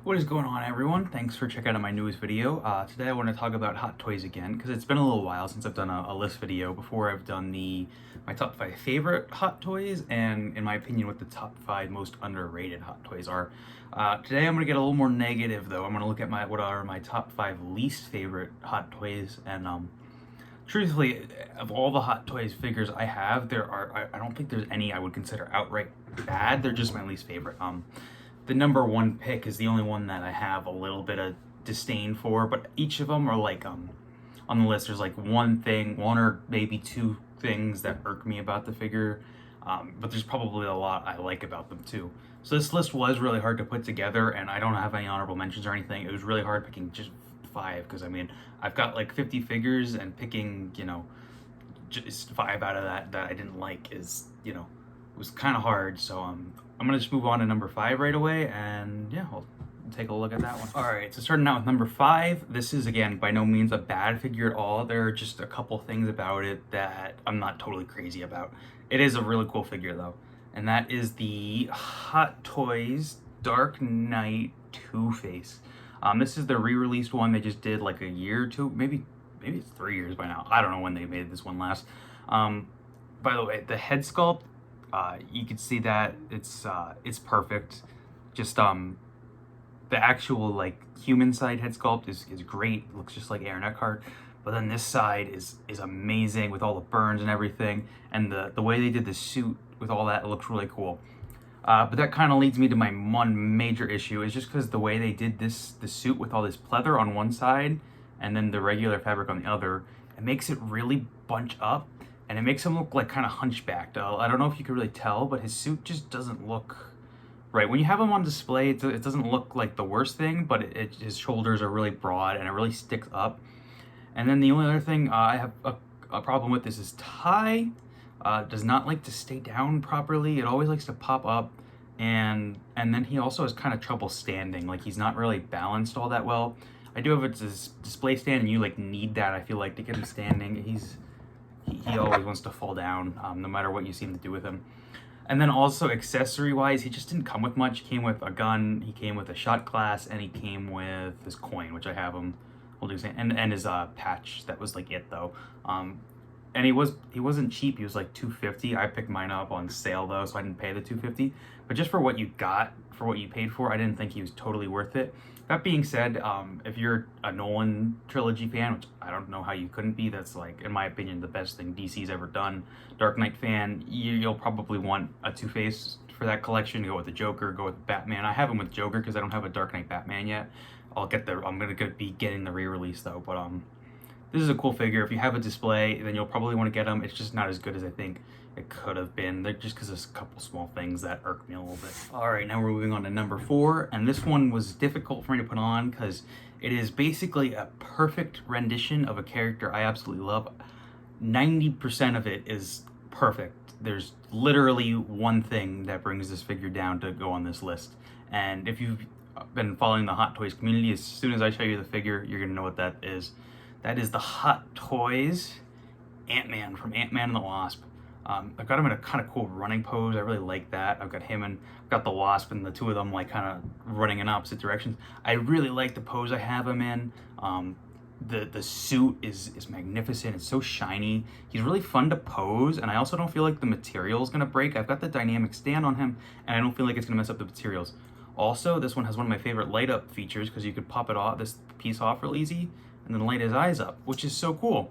What is going on, everyone? Thanks for checking out my newest video. Today I want to talk about hot toys again because it's been a little while since I've done a list video. Before I've done my top 5 favorite hot toys and, in my opinion, what the top 5 most underrated hot toys are. Today I'm going to get a little more negative though. I'm going to look at what are my top 5 least favorite hot toys, and truthfully, of all the hot toys figures I have, I don't think there's any I would consider outright bad. They're just my least favorite. The number one pick is the only one that I have a little bit of disdain for, but each of them are like on the list. There's like one or maybe two things that irk me about the figure, but there's probably a lot I like about them too. So this list was really hard to put together, and I don't have any honorable mentions or anything. It was really hard picking just 5 because I mean I've got like 50 figures, and picking just 5 out of that I didn't like is it was kind of hard. So I'm gonna just move on to number 5 right away, and yeah, we'll take a look at that one. All right, so starting out with number 5, this is again by no means a bad figure at all. There are just a couple things about it that I'm not totally crazy about. It is a really cool figure though, and that is the Hot Toys Dark Knight Two-Face. This is the re-released one they just did like a year or two, maybe it's 3 years by now. I don't know when they made this one last. By the way, the head sculpt, you can see that it's perfect. Just the actual like human side head sculpt is great. It looks just like Aaron Eckhart. But then this side is amazing with all the burns and everything, and the way they did the suit with all that, it looks really cool. But that kind of leads me to my one major issue, is just because the way they did the suit with all this pleather on one side and then the regular fabric on the other, it makes it really bunch up, and it makes him look like kind of hunchbacked. I don't know if you could really tell, but his suit just doesn't look right. When you have him on display, it doesn't look like the worst thing, but his shoulders are really broad and it really sticks up. And then the only other thing I have a problem with is his tie. Does not like to stay down properly. It always likes to pop up, and then he also has kind of trouble standing. Like, he's not really balanced all that well. I do have a display stand, and you like need that, I feel like, to get him standing. He always wants to fall down, no matter what you seem to do with him. And then also accessory-wise, he just didn't come with much. He came with a gun, he came with a shot glass, and he came with his coin, which I have him holding, and his patch. That was like it though. And he wasn't cheap. He was like $250. I picked mine up on sale though, so I didn't pay the $250. But just for what you got, for what you paid for, I didn't think he was totally worth it. That being said, if you're a Nolan trilogy fan, which I don't know how you couldn't be, that's like, in my opinion, the best thing DC's ever done. Dark Knight fan, you'll probably want a Two-Face for that collection. Go with the Joker, go with Batman. I have him with Joker because I don't have a Dark Knight Batman yet. I'm gonna be getting the re-release though, but this is a cool figure. If you have a display, then you'll probably want to get them. It's just not as good as I think it could have been. They're just because there's a couple small things that irk me a little bit. All right, now we're moving on to number 4, and this one was difficult for me to put on because it is basically a perfect rendition of a character I absolutely love. 90% of it is perfect. There's literally one thing that brings this figure down to go on this list. And if you've been following the Hot Toys community, as soon as I show you the figure, you're gonna know what that is. That is the Hot Toys Ant-Man from Ant-Man and the Wasp. I've got him in a kind of cool running pose. I really like that. I've got him and I've got the Wasp, and the two of them like kind of running in opposite directions. I really like the pose I have him in. The suit is magnificent. It's so shiny. He's really fun to pose, and I also don't feel like the material is gonna break. I've got the dynamic stand on him, and I don't feel like it's gonna mess up the materials. Also, this one has one of my favorite light up features because you could pop it off, this piece off real easy, and then light his eyes up, which is so cool.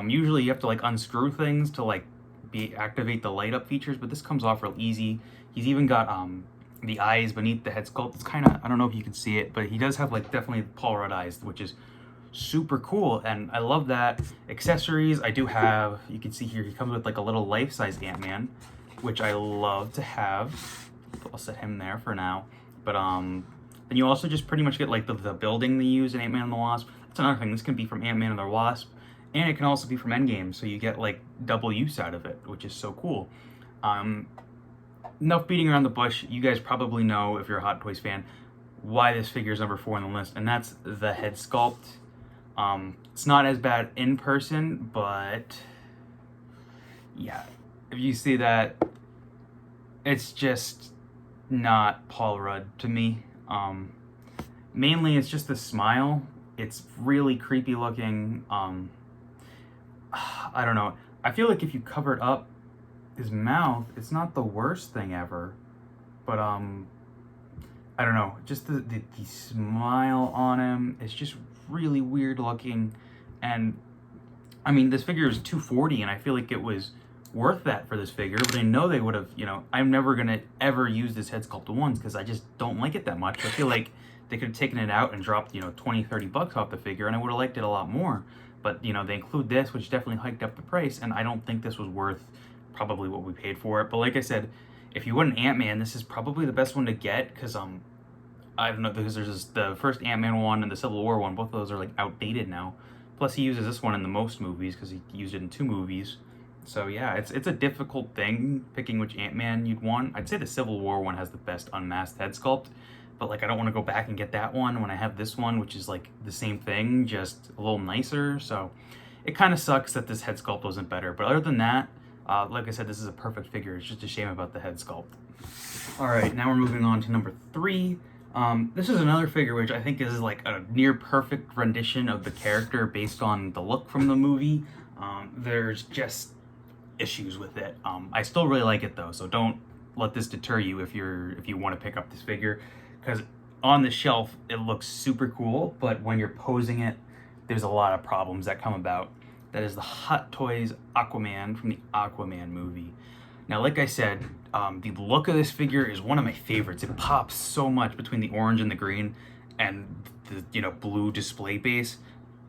Usually you have to like unscrew things to like activate the light up features, but this comes off real easy. He's even got the eyes beneath the head sculpt. It's kind of, I don't know if you can see it, but he does have like definitely Paul Rudd eyes, which is super cool, and I love that. Accessories, I do have, you can see here, he comes with like a little life-size Ant-Man, which I love to have. I'll set him there for now. But then you also just pretty much get like the building they use in Ant-Man and the Wasp. That's another thing. This can be from Ant-Man and the Wasp, and it can also be from Endgame, so you get like double use out of it, which is so cool. Enough beating around the bush. You guys probably know, if you're a Hot Toys fan, why this figure is number 4 on the list, and that's the head sculpt. It's not as bad in person, but yeah, if you see that, it's just not Paul Rudd to me. Mainly, it's just the smile. It's really creepy looking. I don't know. I feel like if you covered up his mouth, it's not the worst thing ever. But I don't know. Just the smile on him, it's just really weird looking. And I mean, this figure is 240, and I feel like it was worth that for this figure. But I know they would have. I'm never gonna ever use this head sculpt once because I just don't like it that much. I feel like they could have taken it out and dropped 20-30 bucks off the figure, and I would have liked it a lot more. But they include this, which definitely hiked up the price, and I don't think this was worth probably what we paid for it. But like I said, if you want an Ant-Man, this is probably the best one to get because I don't know, because there's the first Ant-Man one and the Civil War one. Both of those are like outdated now. Plus, he uses this one in the most movies because he used it in 2 movies. So yeah, it's a difficult thing picking which Ant-Man you'd want. I'd say the Civil War one has the best unmasked head sculpt, but like I don't want to go back and get that one when I have this one, which is like the same thing, just a little nicer. So it kind of sucks that this head sculpt wasn't better. But other than that, like I said, this is a perfect figure. It's just a shame about the head sculpt. All right, now we're moving on to number 3. This is another figure which I think is like a near perfect rendition of the character based on the look from the movie. There's just issues with it. I still really like it though, so don't let this deter you if you want to pick up this figure, because on the shelf it looks super cool, but when you're posing it, there's a lot of problems that come about. That is the Hot Toys Aquaman from the Aquaman movie. Now, like I said, the look of this figure is one of my favorites. It pops so much between the orange and the green and the blue display base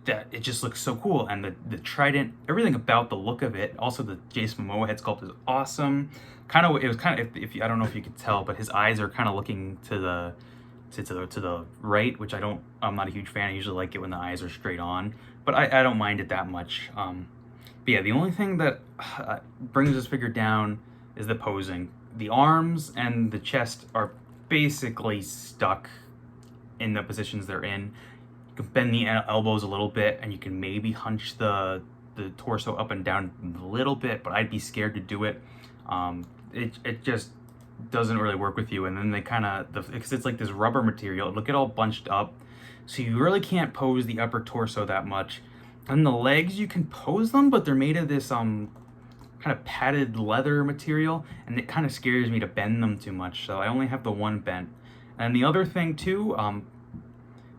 that it just looks so cool. And the trident, everything about the look of it. Also, the Jason Momoa head sculpt is awesome. It was kind of, if I don't know if you could tell, but his eyes are kind of looking to the right, which I'm not a huge fan. I usually like it when the eyes are straight on, but I don't mind it that much. But yeah, the only thing that brings this figure down is the posing. The arms and the chest are basically stuck in the positions they're in. You can bend the elbows a little bit, and you can maybe hunch the torso up and down a little bit, but I'd be scared to do it. It just doesn't really work with you. And then they because it's like this rubber material, it'll get all bunched up, so you really can't pose the upper torso that much. And the legs, you can pose them, but they're made of this kind of padded leather material, and it kind of scares me to bend them too much, so I only have the one bent. And the other thing too,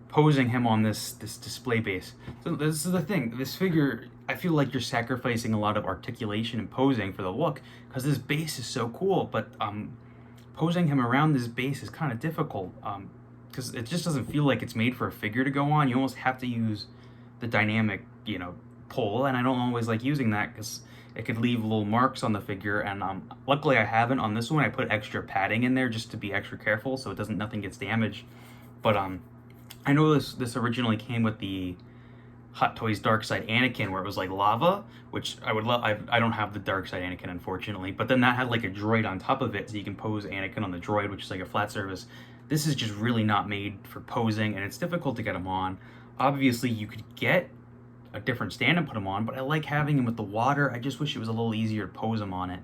posing him on this display base. So this is the thing, this figure, I feel like you're sacrificing a lot of articulation and posing for the look, because this base is so cool, but posing him around this base is kind of difficult, because it just doesn't feel like it's made for a figure to go on. You almost have to use the dynamic, pull, and I don't always like using that because it could leave little marks on the figure, and luckily I haven't on this one. I put extra padding in there just to be extra careful so nothing gets damaged. But I know this originally came with the Hot Toys Dark Side Anakin, where it was like lava, which I would love. I don't have the Dark Side Anakin, unfortunately, but then that had like a droid on top of it, so you can pose Anakin on the droid, which is like a flat surface. This is just really not made for posing, and it's difficult to get him on. Obviously, you could get a different stand and put him on, but I like having him with the water. I just wish it was a little easier to pose him on it.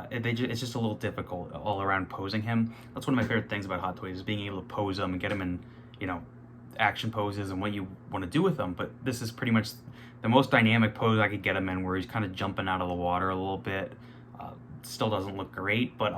It's just a little difficult all around posing him. That's one of my favorite things about Hot Toys, is being able to pose them and get them in, action poses and what you want to do with them. But this is pretty much the most dynamic pose I could get him in, where he's kind of jumping out of the water a little bit. Still doesn't look great, but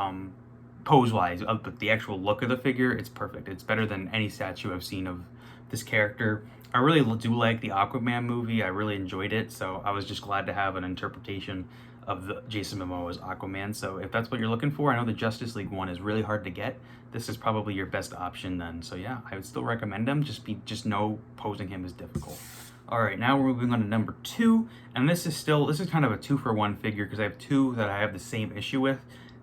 pose-wise, but the actual look of the figure, it's perfect. It's better than any statue I've seen of this character. I really do like the Aquaman movie. I really enjoyed it, so I was just glad to have an interpretation of the Jason Momoa's Aquaman. So if that's what you're looking for, I know the Justice League one is really hard to get. This is probably your best option then. So yeah, I would still recommend him. Just know posing him is difficult. All right, now we're moving on to number 2, and this is kind of a 2-for-1 figure, because I have 2 that I have the same issue with,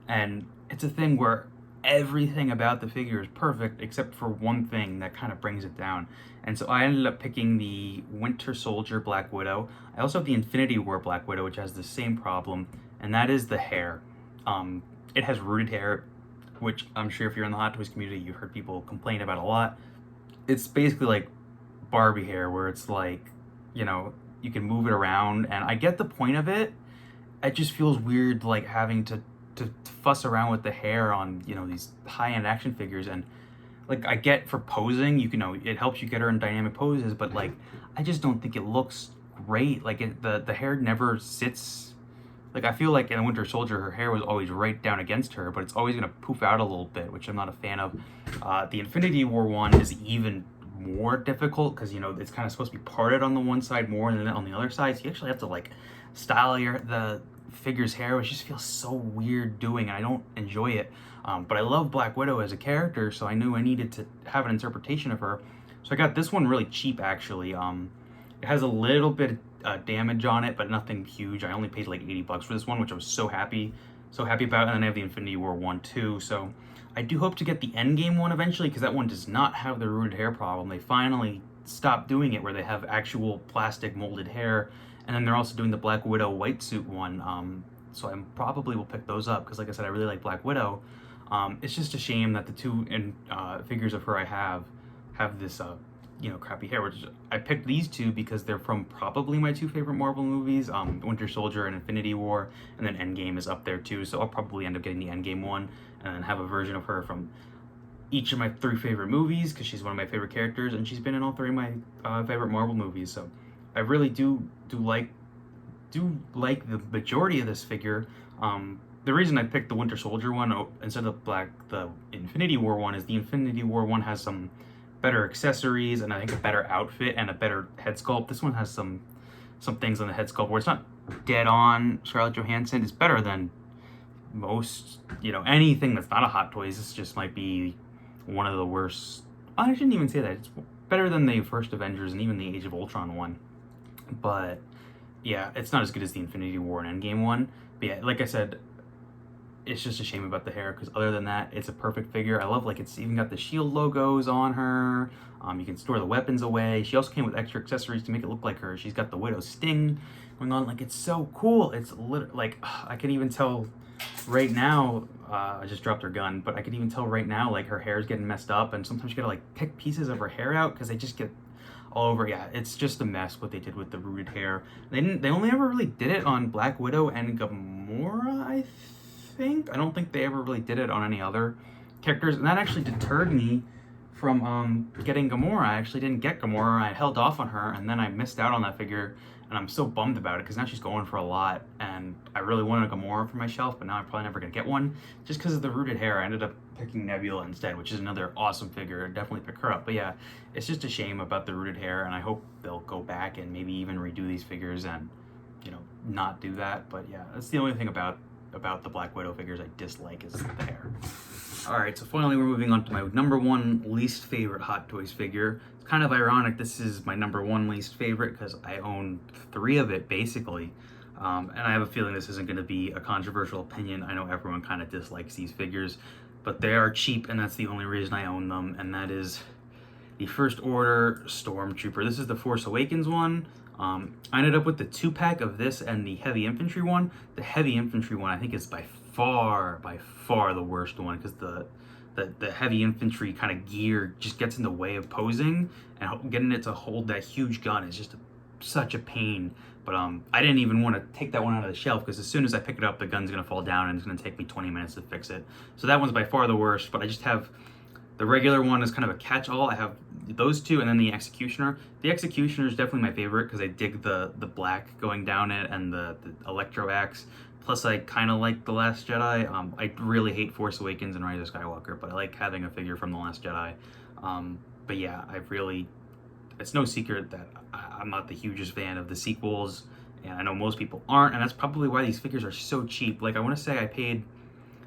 and it's a thing where everything about the figure is perfect except for one thing that kind of brings it down. And so I ended up picking the Winter Soldier Black Widow. I also have the Infinity War Black Widow, which has the same problem, and that is the hair. It has rooted hair, which I'm sure if you're in the Hot Toys community, you've heard people complain about a lot. It's basically like Barbie hair, where it's like, you can move it around, and I get the point of it. It just feels weird, like having to fuss around with the hair on, these high-end action figures. And like I get for posing, you know, it helps you get her in dynamic poses, but like I just don't think it looks great. Like the hair never sits. Like I feel like in Winter Soldier, her hair was always right down against her, but it's always gonna poof out a little bit, which I'm not a fan of. The Infinity War one is even more difficult because you know it's kind of supposed to be parted on the one side more than on the other side, so you actually have to like style the figure's hair, which just feels so weird doing, and I don't enjoy it. But I love Black Widow as a character, so I knew I needed to have an interpretation of her. So I got this one really cheap, actually. It has a little bit of damage on it, but nothing huge. I only paid like $80 for this one, which I was so happy about. And then I have the Infinity War one too. So I do hope to get the Endgame one eventually, because that one does not have the rooted hair problem. They finally stopped doing it where they have actual plastic molded hair, and then they're also doing the Black Widow white suit one. So I probably will pick those up because, like I said, I really like Black Widow. It's just a shame that the two figures of her I have this you know, crappy hair. Which I picked these two because they're from probably my two favorite Marvel movies, Winter Soldier and Infinity War, and then Endgame is up there too. So I'll probably end up getting the Endgame one and then have a version of her from each of my three favorite movies because she's one of my favorite characters and she's been in all three of my favorite Marvel movies. So I really do like the majority of this figure. The reason I picked the Winter Soldier one instead of the Infinity War one is the Infinity War one has some better accessories and I think a better outfit and a better head sculpt. This one has some things on the head sculpt where it's not dead on Scarlett Johansson. It's better than most, you know, anything that's not a Hot Toys. This just might be one of the worst. I shouldn't even say that. It's better than the first Avengers and even the Age of Ultron one. But yeah, it's not as good as the Infinity War and Endgame one. But yeah, like I said, it's just a shame about the hair because other than that, it's a perfect figure. I love like it's even got the shield logos on her. You can store the weapons away. She also came with extra accessories to make it look like her. She's got the Widow Sting going on. Like it's so cool. It's like I can even tell right now. I just dropped her gun, but I can even tell right now like her hair is getting messed up, and sometimes you gotta like pick pieces of her hair out because they just get all over. Yeah, it's just a mess what they did with the rooted hair. They only ever really did it on Black Widow and Gamora, I think. I don't think they ever really did it on any other characters, and that actually deterred me from getting Gamora. I actually didn't get Gamora. I held off on her, and then I missed out on that figure, and I'm so bummed about it because now she's going for a lot, and I really wanted a Gamora for my shelf, but now I'm probably never gonna get one just because of the rooted hair. I ended up picking Nebula instead, which is another awesome figure. I'd definitely pick her up. But yeah, it's just a shame about the rooted hair, and I hope they'll go back and maybe even redo these figures and, you know, not do that. But yeah, that's the only thing about the Black Widow figures I dislike is the hair. Alright, so finally we're moving on to my number one least favorite Hot Toys figure. It's kind of ironic this is my number one least favorite because I own three of it basically. And I have a feeling this isn't going to be a controversial opinion. I know everyone kind of dislikes these figures, but they are cheap and that's the only reason I own them, and that is the First Order Stormtrooper. This is the Force Awakens one. I ended up with the 2-pack of this and the Heavy Infantry one. The Heavy Infantry one I think is by far the worst one because the Heavy Infantry kind of gear just gets in the way of posing, and getting it to hold that huge gun is just such a pain. But I didn't even want to take that one out of the shelf because as soon as I pick it up, the gun's going to fall down and it's going to take me 20 minutes to fix it. So that one's by far the worst, but I just have the regular one is kind of a catch-all. I have those two and then the Executioner. The Executioner is definitely my favorite because I dig the black going down it and the Electro Axe. Plus, I kind of like The Last Jedi. I really hate Force Awakens and Rise of Skywalker, but I like having a figure from The Last Jedi. But yeah, it's no secret that I'm not the hugest fan of the sequels, and I know most people aren't, and that's probably why these figures are so cheap. Like, I want to say I paid,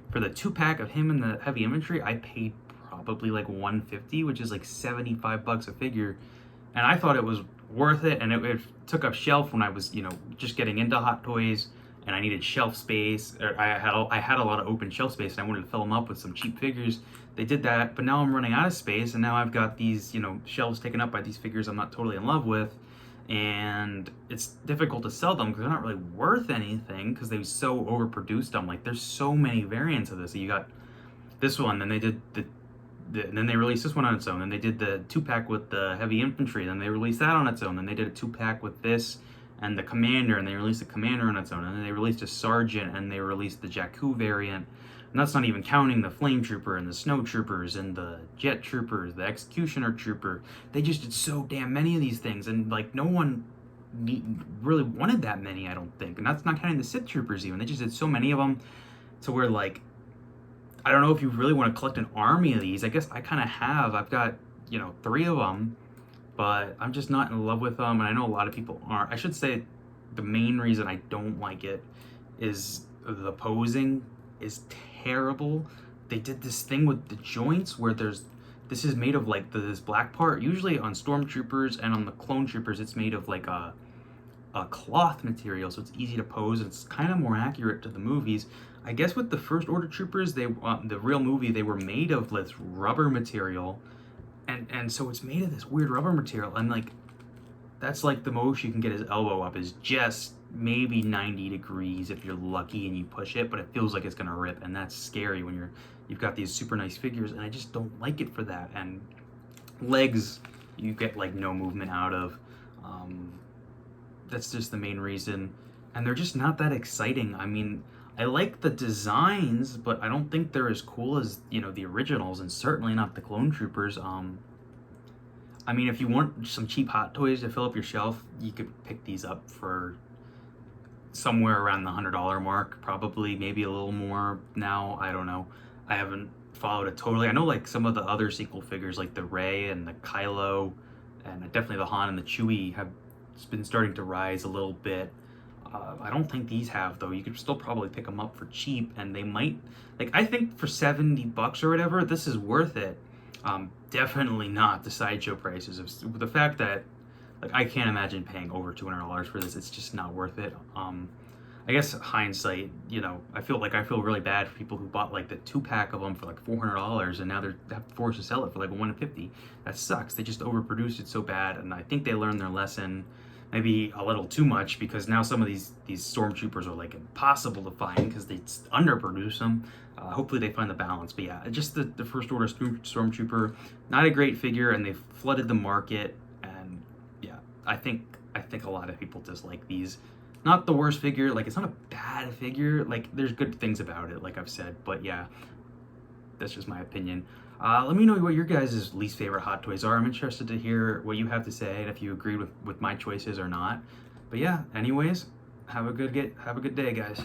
for the 2-pack of him and the Heavy Infantry, I paid probably like $150, which is like $75 a figure, and I thought it was worth it, and it took up shelf when I was, you know, just getting into Hot Toys, and I needed shelf space, or I had a lot of open shelf space, and I wanted to fill them up with some cheap figures. They did that, but now I'm running out of space, and now I've got these, you know, shelves taken up by these figures I'm not totally in love with, and it's difficult to sell them because they're not really worth anything because they so overproduced them. Like, there's so many variants of this. So you got this one, then they did then they released this one on its own, then they did the 2-pack with the Heavy Infantry, then they released that on its own, then they did a 2-pack with this and the Commander, and they released the Commander on its own, and then they released a Sergeant, and they released the Jakku variant, and And that's not even counting the Flame Trooper and the Snow Troopers and the Jet Troopers, the Executioner Trooper. They just did so damn many of these things, and like no one really wanted that many, I don't think. And that's not counting the Sith Troopers even. They just did so many of them to where, like, I don't know if you really want to collect an army of these. I guess I kind of have. I've got, 3 of them, but I'm just not in love with them, and I know a lot of people aren't. I should say the main reason I don't like it is the posing is terrible. They did this thing with the joints where this is made of like this black part. Usually on Stormtroopers and on the Clone Troopers, it's made of like a cloth material, so it's easy to pose. It's kind of more accurate to the movies. I guess with the First Order Troopers, the real movie, they were made of this rubber material, and so it's made of this weird rubber material, and like that's like the most you can get his elbow up is just maybe 90 degrees if you're lucky and you push it, but it feels like it's gonna rip, and that's scary when you've got these super nice figures, and I just don't like it for that. And legs, you get like no movement out of. That's just the main reason, and they're just not that exciting. I mean, I like the designs, but I don't think they're as cool as the originals, and certainly not the Clone Troopers. I mean, if you want some cheap Hot Toys to fill up your shelf, you could pick these up for somewhere around the $100 mark, probably, maybe a little more now. I don't know. I haven't followed it totally. I know like some of the other sequel figures, like the Rey and the Kylo, and definitely the Han and the Chewie, have been starting to rise a little bit. I don't think these have, though. You could still probably pick them up for cheap, and they might, like, I think for $70 or whatever, this is worth it. Definitely not the Sideshow prices. The fact that, like, I can't imagine paying over $200 for this. It's just not worth it. I guess hindsight, I feel really bad for people who bought like the 2-pack of them for like $400, and now they're forced to sell it for like $150. That sucks. They just overproduced it so bad, and I think they learned their lesson. Maybe a little too much, because now some of these Stormtroopers are like impossible to find because they underproduce them. Hopefully they find the balance. But yeah, just the First Order Stormtrooper, not a great figure, and they've flooded the market. And yeah, I think a lot of people dislike these. Not the worst figure. Like, it's not a bad figure. Like, there's good things about it, like I've said. But yeah, that's just my opinion. Let me know what your guys' least favorite Hot Toys are. I'm interested to hear what you have to say and if you agree with my choices or not. But yeah, anyways, have a good day, guys.